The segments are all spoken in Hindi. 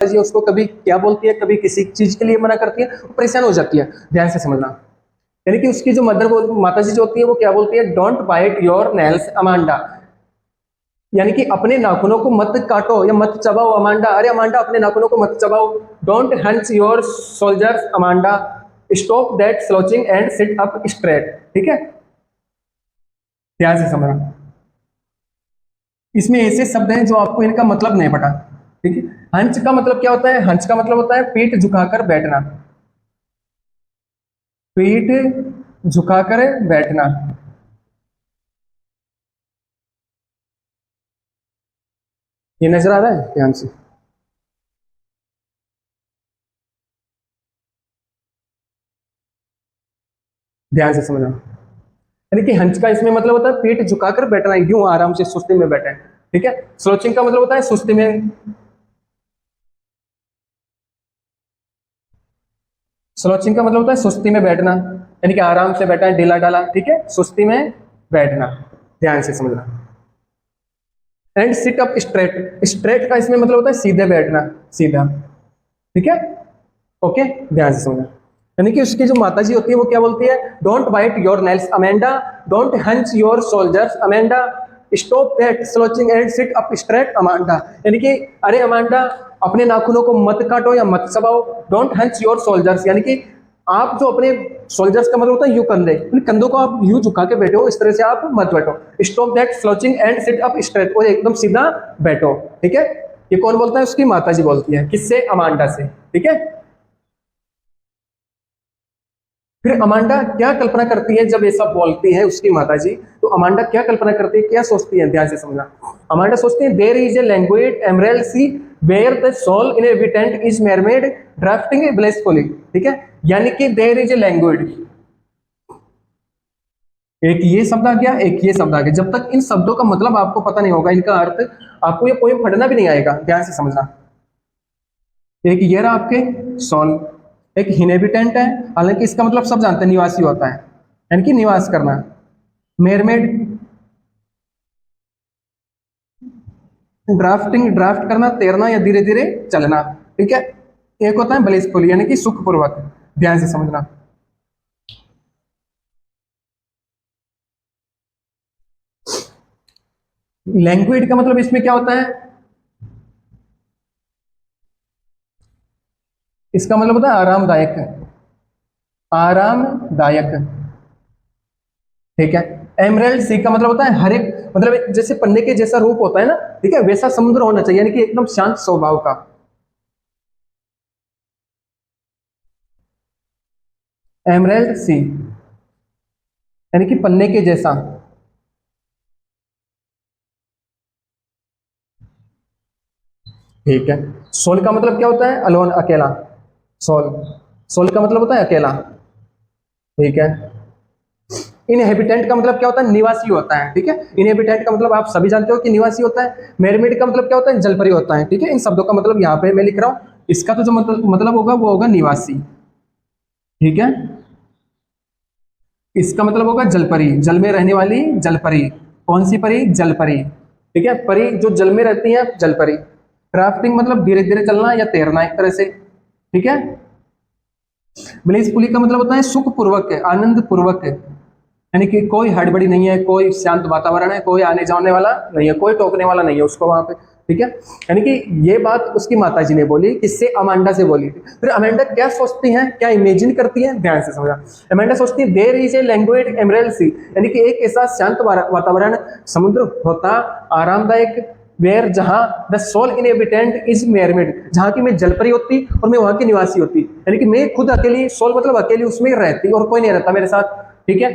जी उसको कभी क्या बोलती है, कभी किसी चीज के लिए मना करती है, वो परेशान हो जाती है। ध्यान से समझना। यानी कि उसकी जो माता जी जो होती है वो क्या बोलती है, don't bite your nails Amanda, यानी कि अपने नाखूनों को मत काटो या मत चबाओ अमांडा, अरे अमांडा अपने नाखूनों को मत चबाओ। Don't hunch your soldiers Amanda, stop that slouching and sit up straight. ठीक है, ध्यान से समझना। इसमें ऐसे शब्द हैं जो आपको इनका मतलब नहीं पता। ठीक है, हंच का मतलब क्या होता है, हंच का मतलब होता है पीठ झुकाकर बैठना, पीठ झुकाकर बैठना। ये नजर आ रहा है ध्यान से। ध्यान से समझना। यानी कि हंच का इसमें मतलब होता है पीठ झुकाकर बैठना, यूं आराम से सुस्ती में बैठे। ठीक है, स्लोचिंग का मतलब होता है सुस्ती में, स्लोचिंग का मतलब होता है सुस्ती में बैठना, यानी कि आराम से बैठा है, ढीला डाला। ठीक है, सुस्ती में बैठना। ध्यान से समझना। And sit up straight, straight का इसमें मतलब होता है सीधे बैठना, सीधा। ठीक है, ओके, ध्यान से समझना। यानी कि उसकी जो माता जी होती है वो क्या बोलती है, don't bite your nails Amanda, don't hunch your soldiers Amanda, stop that slouching and sit up straight Amanda. यानी कि अरे अमांडा अपने नाखूनों को मत काटो या मत चबाओ। डोंट हंच योर सोल्जर्स, यानी कि आप जो अपने सोल्जर्स का मतलब होता है यू कंधे, इन कंधों को आप यू झुका के बैठो, इस तरह से आप मत बैठो। Stop that slouching and sit up straight, और एकदम सीधा बैठो। ठीक है, ये कौन बोलता है, उसकी माता जी बोलती है, किससे, अमांडा से। ठीक है, फिर अमांडा क्या कल्पना करती है जब ऐसा बोलती है उसकी माताजी, तो अमांडा क्या कल्पना करती है, क्या सोचती है, ध्यान से समझना। अमांडा सोचती है, there is a language emerald sea where the sole inhabitant is mermaid drafting blissfully. ठीक है, यानी कि देयर इज ए लैंग्वेज, एक ये शब्द आ गया, एक ये शब्द आ गया। जब तक इन शब्दों का मतलब आपको पता नहीं होगा, इनका अर्थ, आपको ये पोएम पढ़ना भी नहीं आएगा। ध्यान से समझना। एक ये रहा आपके सोल, एक इनहेबिटेंट है, हालांकि इसका मतलब सब जानते हैं, निवासी होता है, यानी कि निवास करना। मेरमेड, ड्राफ्टिंग, ड्राफ्ट करना, तैरना या धीरे धीरे चलना। ठीक है, एक होता है ब्लिसफुल, यानी कि सुखपूर्वक। ध्यान से समझना। लैंग्वेज का मतलब इसमें क्या होता है, इसका मतलब होता है आरामदायक, आरामदायक। ठीक है, एमराल्ड सी का मतलब होता है हर एक, मतलब जैसे पन्ने के जैसा रूप होता है ना, ठीक है, वैसा समुद्र होना चाहिए, यानी कि एकदम शांत स्वभाव का। एमराल्ड सी, यानी कि पन्ने के जैसा। ठीक है, सोल का मतलब क्या होता है, अलोन, अकेला। सोल, सोल का मतलब होता है अकेला। ठीक है, इनहेबिटेंट का मतलब क्या होता है, निवासी होता है। ठीक है, इनहेबिटेंट का मतलब आप सभी जानते हो कि निवासी होता है। मेरमेड का मतलब क्या होता है, जलपरी होता है। ठीक है, इन शब्दों का मतलब यहाँ पे मैं लिख रहा हूँ, इसका तो जो मतलब होगा वो होगा निवासी। ठीक है, इसका मतलब होगा जलपरी, जल में रहने वाली जलपरी। कौन सी परी, जलपरी। ठीक है, परी जो जल में रहती है, जलपरी। क्राफ्टिंग मतलब धीरे धीरे चलना या तैरना एक तरह से। ठीक है, ब्लिसफुली का मतलब होता है सुखपूर्वक, आनंद पूर्वक, यानी कि कोई हड़बड़ी नहीं है, कोई शांत वातावरण है, कोई आने जाने वाला नहीं है, कोई टोकने वाला नहीं है उसको वहां पे। ठीक है, यानी कि ये बात उसकी माता जी ने बोली, किससे, अमांडा से बोली थी। फिर अमांडा क्या सोचती हैं, क्या इमेजिन करती है, ध्यान से समझा। अमांडा सोचती है, there is a language emerald sea, यानी कि एक ऐसा शांत वातावरण, समुद्र होता, आरामदायक, वेयर जहां द सोल इनहेबिटेंट इज मेरमेड, जहां की मैं जलपरी होती और मैं वहां की निवासी होती, यानी कि मैं खुद अकेली, सोल मतलब अकेली उसमें रहती और कोई नहीं रहता मेरे साथ। ठीक है,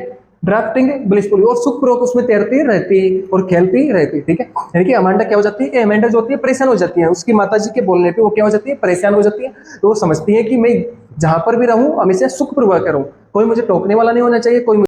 ड्राफ्टिंग ब्लिसफुली, और सुखपूर्वक उसमें तैरती रहती और खेलती रहती। ठीक है, यानी कि अमांडा क्या हो जाती है, अमांडा जो होती है परेशान हो जाती है उसकी माताजी के बोलने पे, वो क्या हो जाती है, परेशान हो जाती है। तो वो समझती है कि मैं जहां पर भी रहूं हमेशा सुखपूर्वक करूं, कोई मुझे टोकने वाला नहीं होना चाहिए, कोई